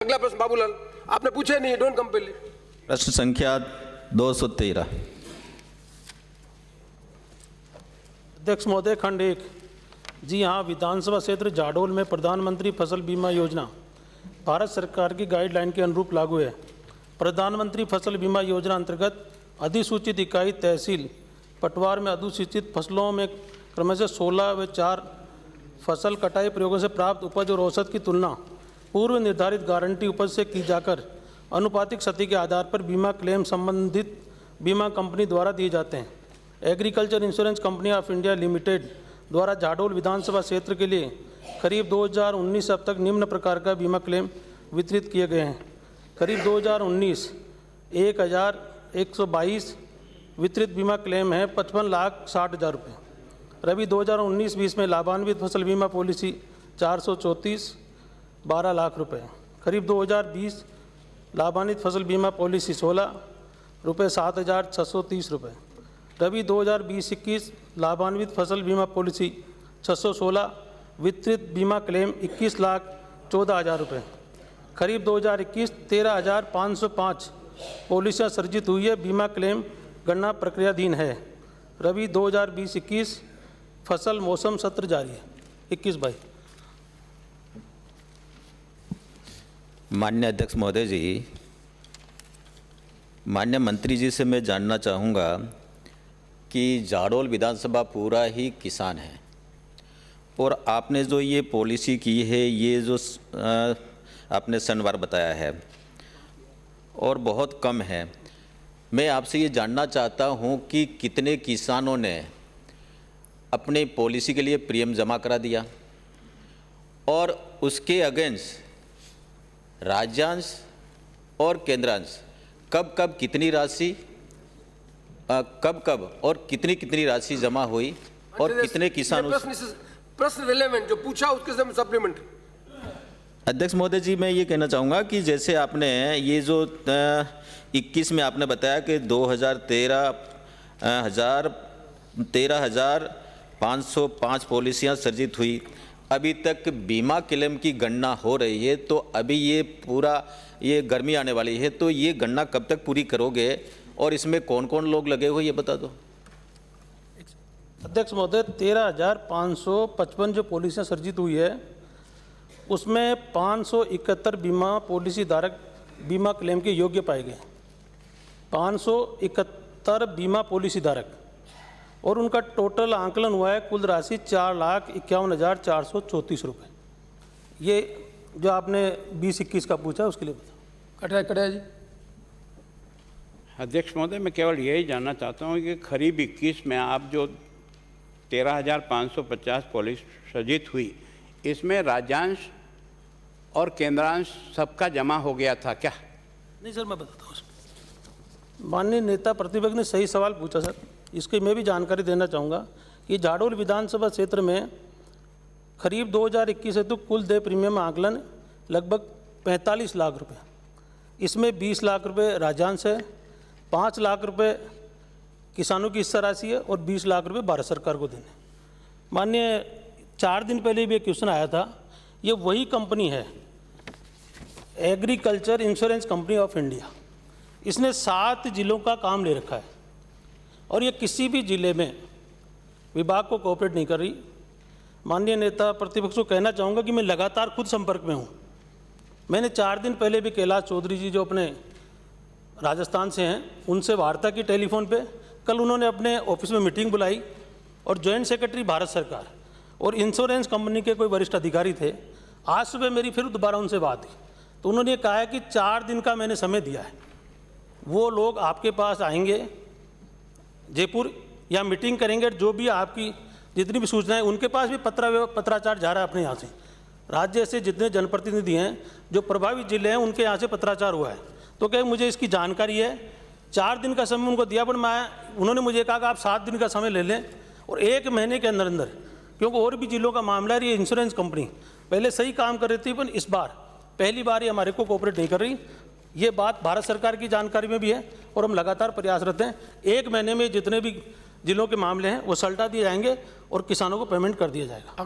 अगला प्रश्न बाबूलाल, आपने पूछे नहीं, डोंट कंपेल। प्रश्न संख्या 213। अध्यक्ष महोदय, खंड 1। जी हाँ, विधानसभा क्षेत्र जाडौल में प्रधानमंत्री फसल बीमा योजना भारत सरकार की गाइडलाइन के अनुरूप लागू है। प्रधानमंत्री फसल बीमा योजना अंतर्गत अधिसूचित इकाई तहसील पटवार में अधिसूचित फसलों में क्रमशः 16 व 4 फसल कटाई प्रयोगों से प्राप्त उपज और औसत की तुलना पूर्व निर्धारित गारंटी उपज से की जाकर अनुपातिक क्षति के आधार पर बीमा क्लेम संबंधित बीमा कंपनी द्वारा दिए जाते हैं। Agriculture insurance company of India limited द्वारा जाडौल विधानसभा क्षेत्र के लिए करीब 2019 अब तक निम्न प्रकार का बीमा क्लेम वितरित किए गए हैं। करीब 2019 1122 वितरित बीमा क्लेम है 55,60,000 रुपये। रबी 2019-20 में लाभान्वित फसल बीमा पॉलिसी 434 12 लाख रुपए। करीब 2020 लाभान्वित फसल बीमा पॉलिसी 16 रुपये 7,630 रुपये। रबी 2020-21 लाभान्वित फसल बीमा पॉलिसी 616 वितरित बीमा क्लेम 21,14,000 रुपये। खरीफ 2021 13,505 पॉलिसियाँ सर्जित हुई है, बीमा क्लेम गणना प्रक्रियाधीन है। रबी 2020-21 फसल मौसम सत्र जारी है। 21/22। माननीय अध्यक्ष महोदय जी, माननीय मंत्री जी से मैं जानना चाहूँगा कि जाडौल विधानसभा पूरा ही किसान है और आपने जो ये पॉलिसी की है, ये जो आपने सनवार बताया है और बहुत कम है। मैं आपसे ये जानना चाहता हूँ कि कितने किसानों ने अपने पॉलिसी के लिए प्रीमियम जमा करा दिया और उसके अगेंस्ट राज्यांश और केंद्रांश कब कब कितनी राशि कब कब और कितनी कितनी राशि जमा हुई और कितने किसान प्रश्न रिलेवेंट जो पूछा उसके समय सप्लीमेंट। अध्यक्ष महोदय जी, मैं ये कहना चाहूँगा कि जैसे आपने ये जो 21 में आपने बताया कि 13,505 पॉलिसियाँ सर्जित हुई, अभी तक बीमा क्लेम की गणना हो रही है, तो अभी ये पूरा ये गर्मी आने वाली है, तो ये गणना कब तक पूरी करोगे और इसमें कौन कौन लोग लगे हुए ये बता दो। अध्यक्ष महोदय, 13,555 जो पॉलिसियाँ सर्जित हुई है उसमें 571 बीमा पॉलिसी धारक बीमा क्लेम के योग्य पाए गए। 571 बीमा पॉलिसी धारक और उनका टोटल आंकलन हुआ है कुल राशि 4,51,434 रुपये। ये जो आपने 20-21 का पूछा उसके लिए बताओ। कटाया जी। अध्यक्ष महोदय, मैं केवल यही जानना चाहता हूँ कि खरीफ 21 में आप जो 13,550 पॉलिसी सर्जित हुई, इसमें राज्यांश और केंद्रांश सबका जमा हो गया था क्या? नहीं सर, मैं बताता हूँ। माननीय नेता प्रतिपक्ष ने सही सवाल पूछा सर, इसकी मैं भी जानकारी देना चाहूँगा कि जाडौल विधानसभा क्षेत्र में खरीफ 2021 हेतु कुल देय प्रीमियम आकलन लगभग 45 लाख रुपए। इसमें 20 लाख रुपए राज्यांश है, 5 लाख रुपए किसानों की हिस्सा राशि है और 20 लाख रुपए भारत सरकार को देने। माननीय 4 दिन पहले भी एक क्वेश्चन आया था, ये वही कंपनी है agriculture insurance company of India. इसने 7 जिलों का काम ले रखा है और ये किसी भी ज़िले में विभाग को कोऑपरेट नहीं कर रही। माननीय नेता प्रतिपक्ष को कहना चाहूँगा कि मैं लगातार खुद संपर्क में हूँ। मैंने 4 दिन पहले भी कैलाश चौधरी जी जो अपने राजस्थान से हैं उनसे वार्ता की टेलीफोन पे। कल उन्होंने अपने ऑफिस में मीटिंग बुलाई और जॉइंट सेक्रेटरी भारत सरकार और इंश्योरेंस कंपनी के कोई वरिष्ठ अधिकारी थे। आज सुबह मेरी फिर दोबारा उनसे बात हुई तो उन्होंने कहा है कि 4 दिन का मैंने समय दिया है, वो लोग आपके पास आएंगे जयपुर या मीटिंग करेंगे। जो भी आपकी जितनी भी सूचनाएं, उनके पास भी पत्राचार जा रहा है अपने यहाँ से। राज्य से जितने जनप्रतिनिधि हैं जो प्रभावित जिले हैं उनके यहाँ से पत्राचार हुआ है। तो क्या मुझे इसकी जानकारी है, 4 दिन का समय उनको दिया, पर उन्होंने मुझे कहा कि आप 7 दिन का समय ले लें और 1 महीने के अंदर अंदर, क्योंकि और भी जिलों का मामला है। ये इंश्योरेंस कंपनी पहले सही काम कर रही थी, पर इस बार पहली बार ये हमारे को कोऑपरेट नहीं कर रही। ये बात भारत सरकार की जानकारी में भी है और हम लगातार प्रयासरत हैं। 1 महीने में जितने भी जिलों के मामले हैं वो सल्टा दिए जाएंगे और किसानों को पेमेंट कर दिया जाएगा।